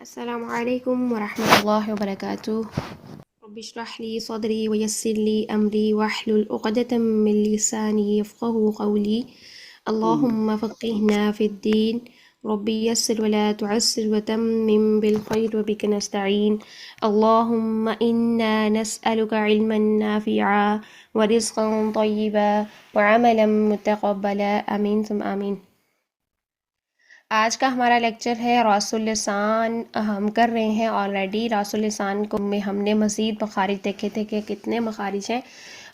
السلام علیکم ورحمۃ اللہ وبرکاتہ۔ رب اشرح لي صدري ويسر لي أمري واحلل عقدة من لساني يفقهوا قولي اللهم فقهنا في الدين رب يسر ولا تعسر وتمم بالخير وبك نستعين اللهم إنا نسألك علما نافعا ورزقا طيبا وعملا متقبلا آمین ثم آمین۔ آج کا ہمارا لیکچر ہے راس اللسان۔ ہم کر رہے ہیں آلریڈی راس اللسان کو میں ہم نے مزید مخارج دیکھے تھے کہ کتنے مخارج ہیں۔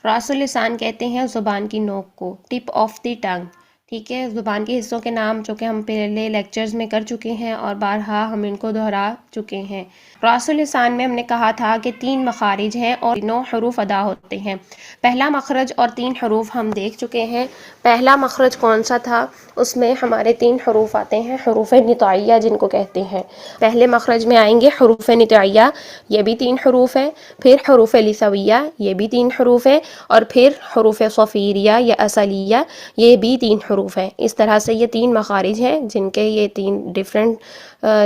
راس اللسان کہتے ہیں زبان کی نوک کو، ٹپ آف دی ٹنگ، ٹھیک ہے۔ زبان کے حصوں کے نام جو کہ ہم پہلے لیکچرز میں کر چکے ہیں اور بارہا ہم ان کو دہرا چکے ہیں۔ راس اللسان میں ہم نے کہا تھا کہ 3 مخارج ہیں اور 9 حروف ادا ہوتے ہیں۔ پہلا مخرج اور 3 حروف ہم دیکھ چکے ہیں۔ پہلا مخرج کون سا تھا؟ اس میں ہمارے 3 حروف آتے ہیں، حروف نطعیہ جن کو کہتے ہیں۔ پہلے مخرج میں آئیں گے حروف نطعیہ، یہ بھی 3 حروف ہیں، پھر حروف لثویہ، یہ بھی 3 حروف ہیں، اور پھر حروف صفیریہ یا اصلیہ، یہ بھی 3 حروف ہیں۔ اس طرح سے یہ 3 مخارج ہیں جن کے یہ 3 ڈیفرنٹ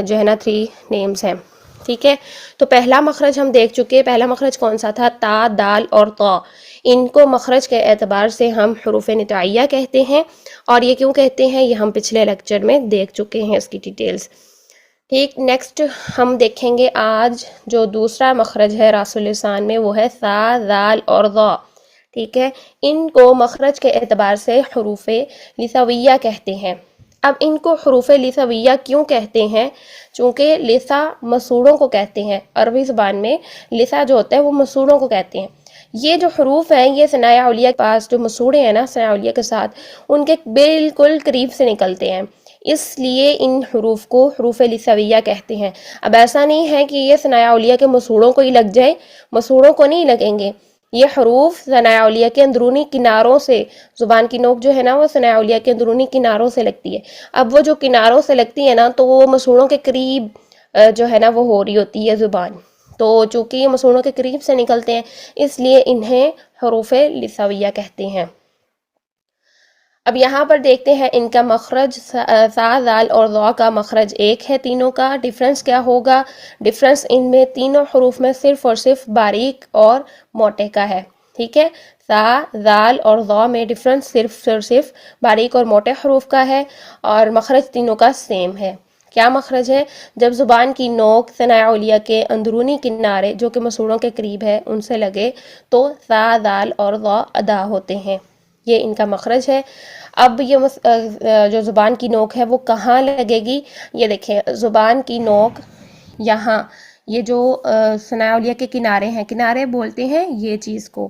جو ہے نا 3 نیمز ہیں، ٹھیک ہے۔ تو پہلا مخرج ہم دیکھ چکے، پہلا مخرج کون سا تھا؟ تا، دال اور طا۔ ان کو مخرج کے اعتبار سے ہم حروف نطعیہ کہتے ہیں، اور یہ کیوں کہتے ہیں یہ ہم پچھلے لیکچر میں دیکھ چکے ہیں اس کی ڈیٹیلز، ٹھیک۔ نیکسٹ ہم دیکھیں گے آج جو دوسرا مخرج ہے راس اللسان میں، وہ ہے سا، ذال اور ضا، ٹھیک ہے۔ ان کو مخرج کے اعتبار سے حروف لثویہ کہتے ہیں۔ اب ان کو حروف لثویہ کیوں کہتے ہیں؟ چونکہ لثہ مسوڑوں کو کہتے ہیں، عربی زبان میں لثہ جو ہوتا ہے وہ مسوڑوں کو کہتے ہیں۔ یہ جو حروف ہیں یہ ثنایا علیہ کے پاس جو مسوڑے ہیں نا ثنایا علیہ کے ساتھ، ان کے بالکل قریب سے نکلتے ہیں، اس لیے ان حروف کو حروف لثویہ کہتے ہیں۔ اب ایسا نہیں ہے کہ یہ ثنایا علیہ کے مسوڑوں کو ہی لگ جائے، مسوڑوں کو نہیں لگیں گے، یہ حروف ثنایا علیہ کے اندرونی کناروں سے، زبان کی نوک جو ہے نا وہ ثنایا علیہ کے اندرونی کناروں سے لگتی ہے۔ اب وہ جو کناروں سے لگتی ہے نا تو وہ مسوڑوں کے قریب جو ہے نا وہ ہو رہی ہوتی ہے زبان، تو چونکہ یہ مسوڑوں کے قریب سے نکلتے ہیں اس لیے انہیں حروف لثویہ کہتے ہیں۔ اب یہاں پر دیکھتے ہیں ان کا مخرج، سا، ذال اور ضا کا مخرج ایک ہے تینوں کا۔ ڈیفرنس کیا ہوگا؟ ڈیفرنس ان میں تینوں حروف میں صرف اور صرف باریک اور موٹے کا ہے، ٹھیک ہے۔ سا، ذال اور ضا میں ڈیفرنس صرف اور صرف باریک اور موٹے حروف کا ہے، اور مخرج تینوں کا سیم ہے۔ کیا مخرج ہے؟ جب زبان کی نوک ثنایا علیہ کے اندرونی کنارے جو کہ مسوڑوں کے قریب ہے ان سے لگے تو سا، ذال اور ضا ادا ہوتے ہیں، یہ ان کا مخرج ہے۔ اب یہ جو زبان کی نوک ہے وہ کہاں لگے گی؟ یہ دیکھیں زبان کی نوک یہاں، یہ جو ثنایا علیہ کے کنارے ہیں، کنارے بولتے ہیں یہ چیز کو،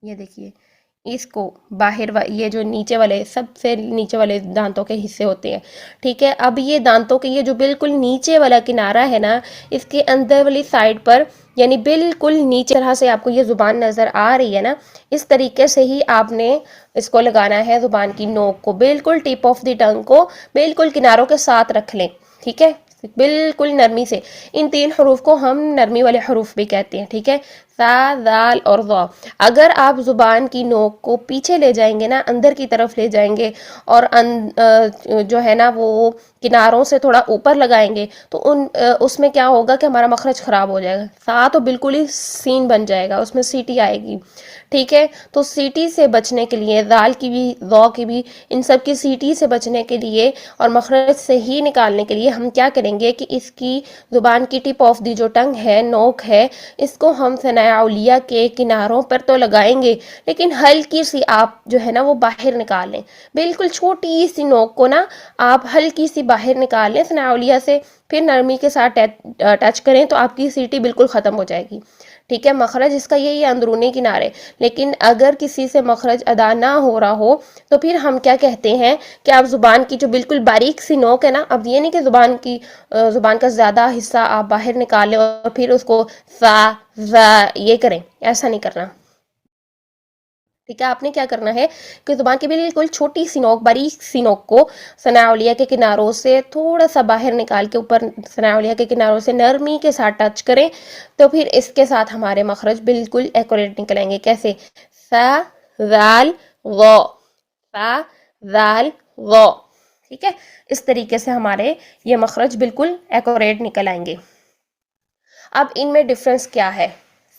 یہ دیکھیے اس کو باہر یہ جو نیچے والے سب سے نیچے والے دانتوں کے حصے ہوتے ہیں، ٹھیک ہے۔ اب یہ دانتوں کے یہ جو بالکل نیچے والا کنارہ ہے نا، اس کے اندر والی سائڈ پر یعنی بالکل نیچے طرح سے آپ کو یہ زبان نظر آ رہی ہے نا، اس طریقے سے ہی آپ نے اس کو لگانا ہے زبان کی نوک کو، بالکل ٹپ آف دی ٹنگ کو بالکل کناروں کے ساتھ رکھ لیں، ٹھیک ہے، بالکل نرمی سے۔ ان 3 حروف کو ہم نرمی والے حروف بھی کہتے ہیں، ٹھیک ہے، سا، ذال اور ضا۔ اگر آپ زبان کی نوک کو پیچھے لے جائیں گے نا، اندر کی طرف لے جائیں گے اور جو ہے نا وہ کناروں سے تھوڑا اوپر لگائیں گے تو اس میں کیا ہوگا کہ ہمارا مخرج خراب ہو جائے گا، سا تو بالکل ہی سین بن جائے گا، اس میں سیٹی آئے گی، ٹھیک ہے۔ تو سیٹی سے بچنے کے لیے، ذال کی بھی ضا کی بھی، ان سب کی سیٹی سے بچنے کے لیے اور مخرج صحیح نکالنے کے لیے ہم کیا کریں گے کہ اس کی زبان کی ٹپ آف دی جو ٹنگ ہے، نوک ہے، اس کو ہم ثنایا علیہ کے کناروں پر تو لگائیں گے لیکن ہلکی سی آپ جو ہے نا وہ باہر نکال لیں، بالکل چھوٹی سی نوک کو نا آپ ہلکی سی باہر نکال لیں ثنایا علیہ سے، پھر نرمی کے ساتھ ٹچ کریں تو آپ کی سیٹی بالکل ختم ہو جائے گی، ٹھیک ہے۔ مخرج اس کا یہی اندرونی کنارے، لیکن اگر کسی سے مخرج ادا نہ ہو رہا ہو تو پھر ہم کیا کہتے ہیں کہ آپ زبان کی جو بالکل باریک سی نوک ہے نا، اب یہ نہیں کہ زبان کا زیادہ حصہ آپ باہر نکالیں اور پھر اس کو سا، ذا یہ کریں، ایسا نہیں کرنا، ٹھیک ہے۔ آپ نے کیا کرنا ہے کہ زبان کی بالکل چھوٹی سی نوک، باریک سی نوک کو ثنایا علیہ کے کناروں سے تھوڑا سا باہر نکال کے اوپر ثنایا علیہ کے کناروں سے نرمی کے ساتھ ٹچ کریں تو پھر اس کے ساتھ ہمارے مخرج بالکل ایکوریٹ نکلیں گے۔ کیسے؟ سا، ذال، غا، سا، ذال، غا، ٹھیک ہے، اس طریقے سے ہمارے یہ مخرج بالکل ایکوریٹ نکل آئیں گے. اب ان میں ڈفرنس کیا ہے؟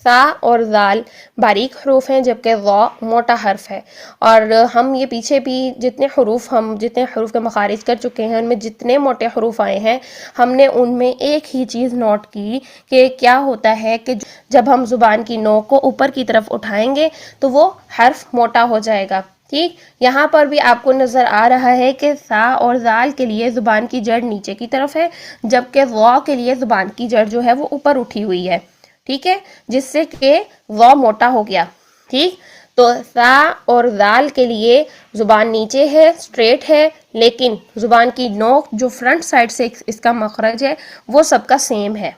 سا اور ذال باریک حروف ہیں جبکہ ضا موٹا حرف ہے. اور ہم یہ پیچھے بھی جتنے حروف کے مخارج کر چکے ہیں ان میں جتنے موٹے حروف آئے ہیں ہم نے ان میں ایک ہی چیز نوٹ کی کہ کیا ہوتا ہے کہ جب ہم زبان کی نوک کو اوپر کی طرف اٹھائیں گے تو وہ حرف موٹا ہو جائے گا. ٹھیک، یہاں پر بھی آپ کو نظر آ رہا ہے کہ سا اور ذال کے لیے زبان کی جڑ نیچے کی طرف ہے جبکہ ضا کے لیے زبان کی جڑ جو ہے وہ اوپر اٹھی ہوئی ہے. ٹھیک ہے، جس سے کہ ضا موٹا ہو گیا. ٹھیک، تو سا اور ذال کے لیے زبان نیچے ہے، اسٹریٹ ہے، لیکن زبان کی نوک جو فرنٹ سائڈ سے اس کا مخرج ہے وہ سب کا سیم ہے.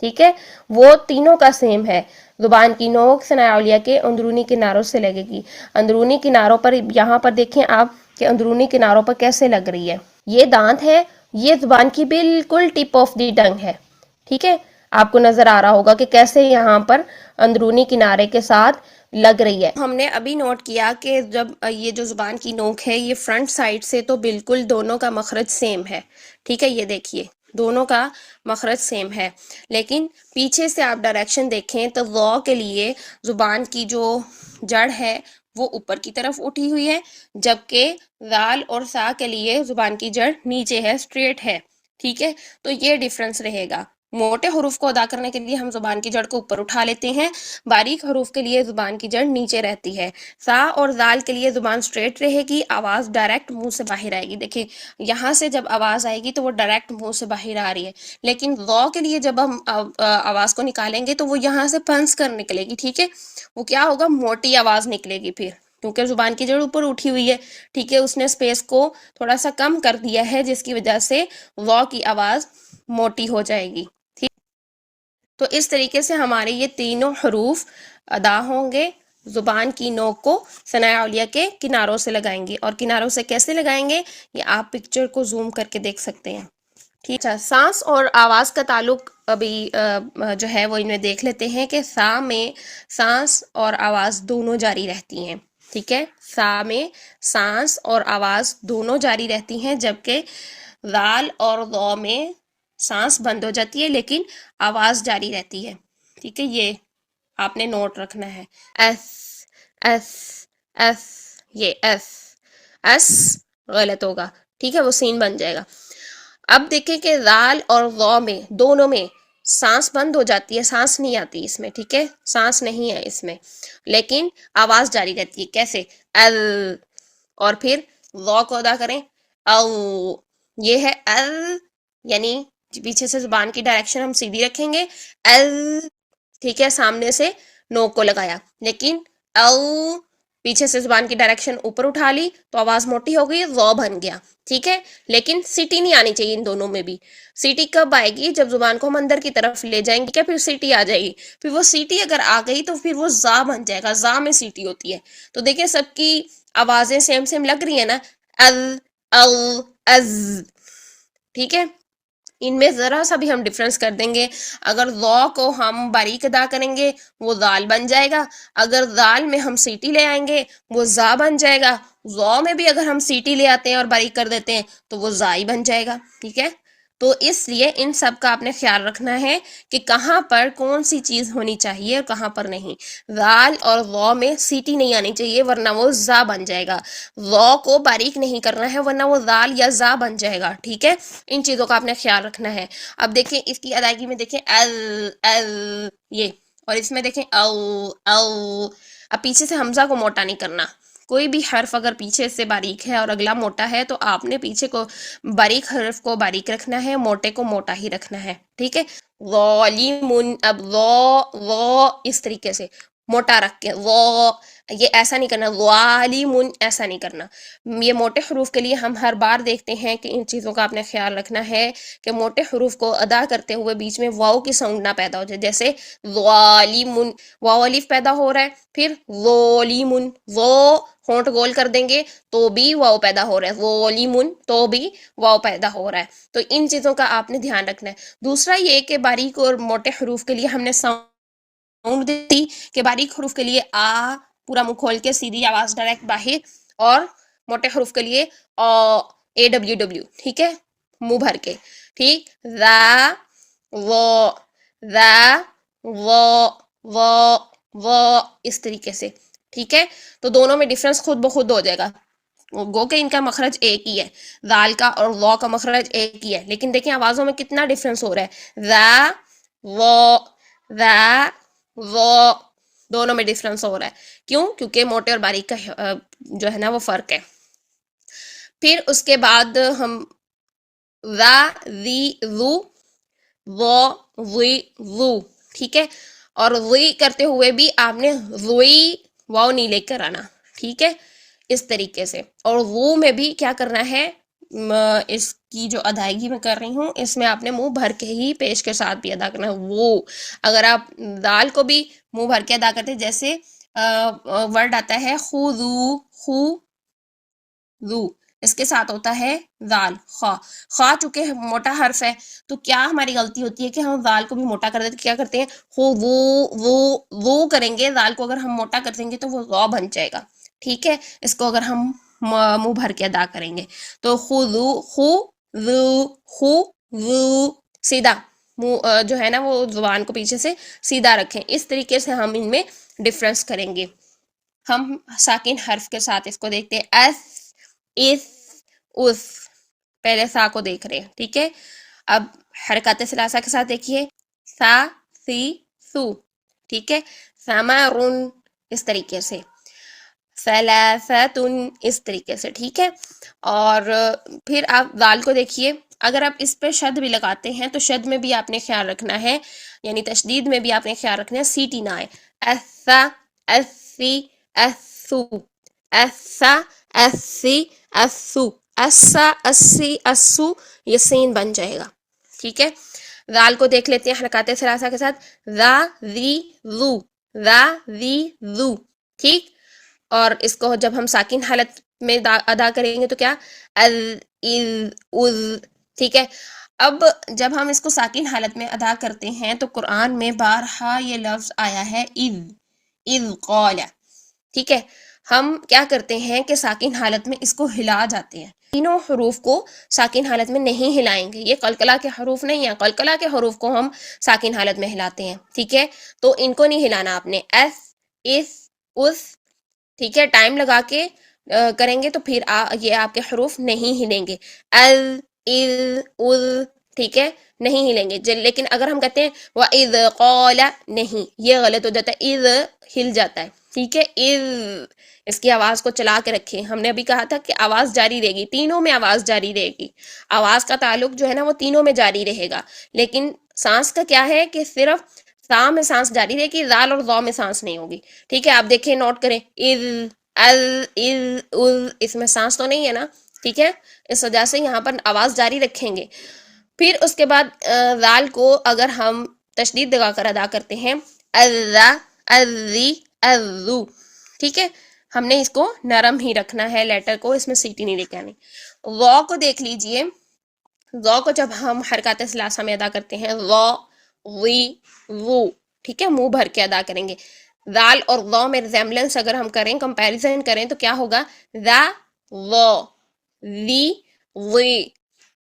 ٹھیک ہے، وہ تینوں کا سیم ہے. زبان کی نوک ثناء علیہ کے اندرونی کناروں سے لگے گی. اندرونی کناروں پر یہاں پر دیکھیں آپ کہ اندرونی کناروں پر کیسے لگ رہی ہے. یہ دانت ہے، یہ زبان کی بالکل ٹپ آف دی ٹنگ ہے. ٹھیک ہے، آپ کو نظر آ رہا ہوگا کہ کیسے یہاں پر اندرونی کنارے کے ساتھ لگ رہی ہے. ہم نے ابھی نوٹ کیا کہ جب یہ جو زبان کی نوک ہے یہ فرنٹ سائڈ سے تو بالکل دونوں کا مخرج سیم ہے. ٹھیک ہے، یہ دیکھیے دونوں کا مخرج سیم ہے، لیکن پیچھے سے آپ ڈائریکشن دیکھیں تو ضا کے لیے زبان کی جو جڑ ہے وہ اوپر کی طرف اٹھی ہوئی ہے جبکہ ذال اور سا کے لیے زبان کی جڑ نیچے ہے، اسٹریٹ ہے. ٹھیک ہے، تو یہ ڈیفرنس رہے گا. موٹے حروف کو ادا کرنے کے لیے ہم زبان کی جڑ کو اوپر اٹھا لیتے ہیں، باریک حروف کے لیے زبان کی جڑ نیچے رہتی ہے. سا اور ذال کے لیے زبان اسٹریٹ رہے گی، آواز ڈائریکٹ منہ سے باہر آئے گی. دیکھیں یہاں سے جب آواز آئے گی تو وہ ڈائریکٹ منہ سے باہر آ رہی ہے، لیکن ضا کے لیے جب ہم آواز کو نکالیں گے تو وہ یہاں سے پھنس کر نکلے گی. ٹھیک ہے، وہ کیا ہوگا، موٹی آواز نکلے گی پھر، کیونکہ زبان کی جڑ اوپر اٹھی ہوئی ہے. ٹھیک ہے، اس نے اسپیس کو تھوڑا سا کم کر دیا ہے جس کی وجہ سے ضا کی آواز موٹی ہو جائے گی. ٹھیک، تو اس طریقے سے ہمارے یہ تینوں حروف ادا ہوں گے. زبان کی نوک کو ثناء علیہ کے کناروں سے لگائیں گے، اور کناروں سے کیسے لگائیں گے یہ آپ پکچر کو زوم کر کے دیکھ سکتے ہیں. ٹھیک ہے، سانس اور آواز کا تعلق ابھی جو ہے وہ ان میں دیکھ لیتے ہیں کہ سا میں سانس اور آواز دونوں جاری رہتی ہیں. ٹھیک ہے، سا میں سانس اور آواز دونوں جاری رہتی ہیں جبکہ ذال اور ضا میں سانس بند ہو جاتی ہے لیکن آواز جاری رہتی ہے. ٹھیک ہے، یہ آپ نے نوٹ رکھنا ہے. ایس ایس ایس، یہ ایس ایس غلط ہوگا. ٹھیک ہے، وہ سین بن جائے گا. اب دیکھیں کہ ذال اور ضا میں دونوں میں سانس بند ہو جاتی ہے، سانس نہیں آتی اس میں. ٹھیک ہے، سانس نہیں ہے اس میں لیکن آواز جاری رہتی ہے. کیسے؟ ال. اور پھر ضا کو ادا کریں، او. یہ ہے ال، یعنی پیچھے سے زبان کی ڈائریکشن ہم سیدھی رکھیں گے، ال. ٹھیک ہے، سامنے سے نوک کو لگایا، لیکن او پیچھے سے زبان کی ڈائریکشن اوپر اٹھا لی تو آواز موٹی ہو گئی، ضا بن گیا. ٹھیک ہے، لیکن سیٹی نہیں آنی چاہیے ان دونوں میں بھی. سیٹی کب آئے گی؟ جب زبان کو ہم اندر کی طرف لے جائیں گے، کیا پھر سیٹی آ جائے گی. پھر وہ سیٹی اگر آ گئی تو پھر وہ زا بن جائے گا. زا میں سیٹی ہوتی ہے. تو دیکھیں سب کی آوازیں سیم سیم لگ رہی ہیں نا، ال او از. ٹھیک ہے، ان میں ذرا سا بھی ہم ڈفرنس کر دیں گے، اگر ضا کو ہم باریک ادا کریں گے وہ ذال بن جائے گا، اگر ذال میں ہم سیٹی لے آئیں گے وہ زا بن جائے گا، ضا میں بھی اگر ہم سیٹی لے آتے ہیں اور باریک کر دیتے ہیں تو وہ زائی بن جائے گا. ٹھیک ہے، تو اس لیے ان سب کا آپ نے خیال رکھنا ہے کہ کہاں پر کون سی چیز ہونی چاہیے اور کہاں پر نہیں. ذال اور ضا میں سیٹی نہیں آنی چاہیے ورنہ وہ زا بن جائے گا. ضا کو باریک نہیں کرنا ہے ورنہ وہ ذال یا زا بن جائے گا. ٹھیک ہے، ان چیزوں کا آپ نے خیال رکھنا ہے. اب دیکھیں اس کی ادائیگی میں دیکھیں ال ال یہ، اور اس میں دیکھیں او او. اب پیچھے سے حمزہ کو موٹا نہیں کرنا. کوئی بھی حرف اگر پیچھے سے باریک ہے اور اگلا موٹا ہے تو آپ نے پیچھے کو باریک حرف کو باریک رکھنا ہے، موٹے کو موٹا ہی رکھنا ہے. ٹھیک ہے، ظالمن، اب ظا اس طریقے سے موٹا رکھ کے ظا، یہ ایسا نہیں کرنا، ظالمن ایسا نہیں کرنا. یہ موٹے حروف کے لیے ہم ہر بار دیکھتے ہیں کہ ان چیزوں کا آپ نے خیال رکھنا ہے کہ موٹے حروف کو ادا کرتے ہوئے بیچ میں واو کی ساؤنڈ نہ پیدا ہو جائے. جیسے ظالمن، واو الف پیدا ہو رہا ہے، پھر ظالمن، وہ ہونٹ گول کر دیں گے تو بھی واو پیدا ہو رہا ہے، ظالمن تو بھی واو پیدا ہو رہا ہے. تو ان چیزوں کا آپ نے دھیان رکھنا ہے. دوسرا یہ کہ باریک اور موٹے حروف کے لیے ہم نے ساؤنڈ دی کہ باریک حروف کے لیے آ پورا منہ کھول کے سیدھی آواز ڈائریکٹ باہر، اور موٹے حروف کے لیے آ AWW, ٹھیک ہے، منہ بھر کے، ٹھیک، ذا و ذا و اس طریقے سے، ٹھیک ہے. تو دونوں میں ڈفرنس خود بخود ہو جائے گا. گو کہ ان کا مخرج ایک ہی ہے، ذال کا اور وا کا مخرج ایک ہی ہے، لیکن دیکھیں آوازوں میں کتنا ڈفرنس ہو رہا ہے. ذا و دونوں میں ڈفرنس ہو رہا ہے. کیوں؟ کیونکہ موٹے اور باریک کا جو ہے نا وہ فرق ہے. پھر اس کے بعد ہم ذا ذی ذو ذو، ٹھیک ہے. اور ذی کرتے ہوئے بھی آپ نے ذوئی واو نہیں لے کر آنا، ٹھیک ہے، اس طریقے سے. اور ذو میں بھی کیا کرنا ہے، اس کی جو ادائیگی میں کر رہی ہوں اس میں آپ نے منہ بھر کے ہی پیش کے ساتھ بھی ادا کرنا ہے. وہ اگر آپ دال کو بھی منہ بھر کے ادا کرتے، جیسے ورڈ آتا ہے خو اس کے ساتھ ہوتا ہے ذال خا چونکہ موٹا حرف ہے، تو کیا ہماری غلطی ہوتی ہے کہ ہم ذال کو بھی موٹا کر دیتے. کیا کرتے ہیں، خو کریں گے، ذال کو اگر ہم موٹا کر دیں گے تو وہ غا بن جائے گا، ٹھیک ہے. اس کو اگر ہم منہ بھر کے ادا کریں گے تو خو سیدھا جو ہے نا وہ زبان کو پیچھے سے سیدھا رکھیں. اس طریقے سے ہم ان میں ڈفرنس کریں گے. ہم ساکن حرف کے ساتھ اس کو دیکھتے ہیں، اس پہلے سا کو دیکھ رہے ہیں، ٹھیک ہے. اب حرکات ثلاثہ کے ساتھ دیکھیے، سا سی سو، ٹھیک ہے. ثمرن اس طریقے سے، ثلاثتن اس طریقے سے، ٹھیک ہے. اور پھر آپ دال کو دیکھیے، اگر آپ اس پہ شد بھی لگاتے ہیں تو شد میں بھی آپ نے خیال رکھنا ہے، یعنی تشدید میں بھی آپ نے خیال رکھنا ہے سیٹی نہ آئے. ایسا ایسی ایسو ایسا ایسی ایسو ایسا اسی اسو، یہ سین بن جائے گا، ٹھیک ہے. ذال کو دیکھ لیتے ہیں حرکات ثلاثہ کے ساتھ، ذا ذی ذو، ٹھیک. اور اس کو جب ہم ساکن حالت میں ادا کریں گے تو کیا، ٹھیک ہے. اب جب ہم اس کو ساکن حالت میں ادا کرتے ہیں تو قرآن میں بارہا یہ لفظ آیا ہے اذ قال، ٹھیک ہے. ہم کیا کرتے ہیں کہ ساکن حالت میں اس کو ہلا جاتے ہیں. تینوں حروف کو ساکن حالت میں نہیں ہلائیں گے، یہ قلقلہ کے حروف نہیں ہیں، قلقلہ کے حروف کو ہم ساکن حالت میں ہلاتے ہیں، ٹھیک ہے. تو ان کو نہیں ہلانا آپ نے، اس، ٹھیک ہے. ٹائم لگا کے کریں گے تو پھر یہ آپ کے حروف نہیں ہلیں گے. ٹھیک ہے، نہیں ہلیں گے. لیکن اگر ہم کہتے ہیں وَإِذْ قَالَ، نہیں، یہ غلط ہو جاتا ہے، اذ ہل جاتا ہے، ٹھیک ہے. اس کی آواز کو چلا کے رکھیں. ہم نے ابھی کہا تھا کہ آواز جاری رہے گی، تینوں میں آواز جاری رہے گی. آواز کا تعلق جو ہے نا وہ تینوں میں جاری رہے گا، لیکن سانس کا کیا ہے کہ صرف سا میں سانس جاری رہے گی، ذال اور ضا میں سانس نہیں ہوگی، ٹھیک ہے. آپ دیکھیں، نوٹ کریں، اس میں سانس تو نہیں ہے نا، ٹھیک ہے. اس وجہ سے یہاں پر آواز جاری رکھیں گے. پھر اس کے بعد ذال کو اگر ہم تشدید لگا کر ادا کرتے ہیں، ٹھیک ہے. ہم نے اس کو نرم ہی رکھنا ہے، لیٹر کو اس میں سیٹی نہیں لے کے آنی. وا کو دیکھ لیجئے، وا کو جب ہم حرکات ثلاثہ میں ادا کرتے ہیں، وا وی وو، ٹھیک ہے، منہ بھر کے ادا کریں گے. ذال اور وا میں ریزیمبلنس اگر ہم کریں، کمپیریزن کریں تو کیا ہوگا، ذا وا، وی وی،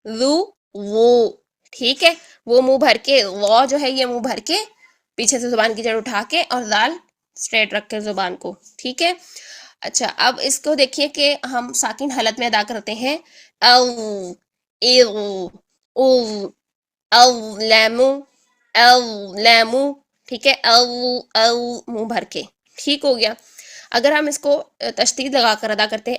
ذو وہ، ٹھیک ہے. وہ منہ بھر کے، وا جو ہے یہ منہ بھر کے پیچھے سے زبان کی جڑ اٹھا کے، اور ذال اسٹریٹ رکھ کے زبان کو، ٹھیک ہے. اچھا، اب اس کو دیکھیے کہ ہم ساکن حالت میں ادا کرتے ہیں، لیمو، ٹھیک ہے، منہ بھر کے، ٹھیک ہو گیا. اگر ہم اس کو تشدید لگا کر ادا کرتے ہیں،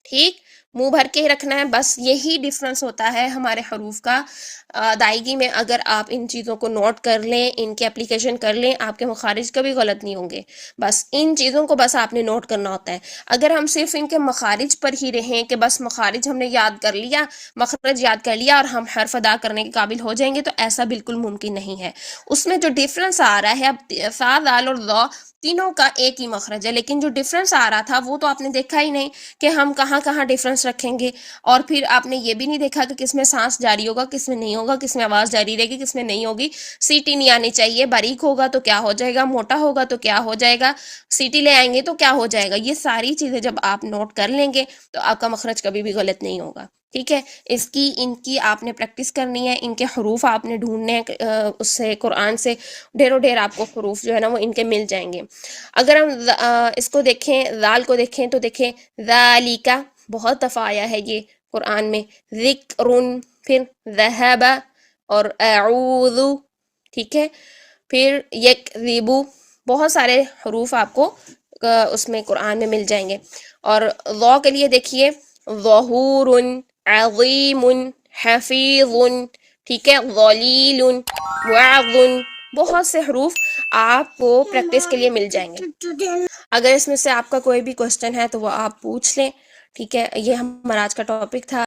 ٹھیک، منہ بھر کے ہی رکھنا ہے. بس یہی ڈفرنس ہوتا ہے ہمارے حروف کا ادائیگی میں. اگر آپ ان چیزوں کو نوٹ کر لیں، ان کے اپلیکیشن کر لیں، آپ کے مخارج کبھی غلط نہیں ہوں گے. بس ان چیزوں کو بس آپ نے نوٹ کرنا ہوتا ہے. اگر ہم صرف ان کے مخارج پر ہی رہیں کہ بس مخارج ہم نے یاد کر لیا، مخرج یاد کر لیا اور ہم حرف ادا کرنے کے قابل ہو جائیں گے، تو ایسا بالکل ممکن نہیں ہے. اس میں جو ڈفرنس آ رہا ہے، اب سا، ذال اور ذا تینوں کا ایک ہی مخرج ہے، لیکن جو ڈفرنس آ رہا تھا وہ تو آپ نے دیکھا ہی نہیں کہ ہم کہاں کہاں ڈفرنس کانٹینیوس رکھیں گے، اور پھر آپ نے یہ بھی نہیں دیکھا کہ کس میں سانس جاری ہوگا، کس میں نہیں ہوگا، کس میں آواز جاری رہے گی، کس میں نہیں ہوگی، سیٹی نہیں آنی چاہیے، باریک ہوگا تو کیا ہو جائے گا، موٹا ہوگا تو کیا ہو جائے گا، سیٹی لے آئیں گے تو کیا ہو جائے گا. یہ ساری چیزیں جب آپ نوٹ کر لیں گے تو آپ کا مخرج کبھی بھی غلط نہیں ہوگا. ٹھیک ہے، ان کی آپ نے پریکٹس کرنی ہے، ان کے حروف آپ نے ڈھونڈنے ہیں، اس سے قرآن سے ڈھیروں ڈھیر آپ کو حروف جو ہے نا وہ ان کے مل جائیں گے. اگر ہم اس کو دیکھیں، ذال کو دیکھیں تو دیکھیں ذالکا، بہت دفعہ آیا ہے یہ قرآن میں، ذکرن، پھر ذہب اور اعوذ. ٹھیک ہے، پھر یکذبو، بہت سارے حروف آپ کو اس میں قرآن میں مل جائیں گے. اور ضو کے لیے دیکھیے ظہور، عظیم، حفیظ. ٹھیک ہے، ظلیل، وعظ، بہت سے حروف آپ کو پریکٹس کے لیے مل جائیں گے. اگر اس میں سے آپ کا کوئی بھی کوسچن ہے تو وہ آپ پوچھ لیں. ٹھیک ہے، یہ ہمارا آج کا ٹاپک تھا.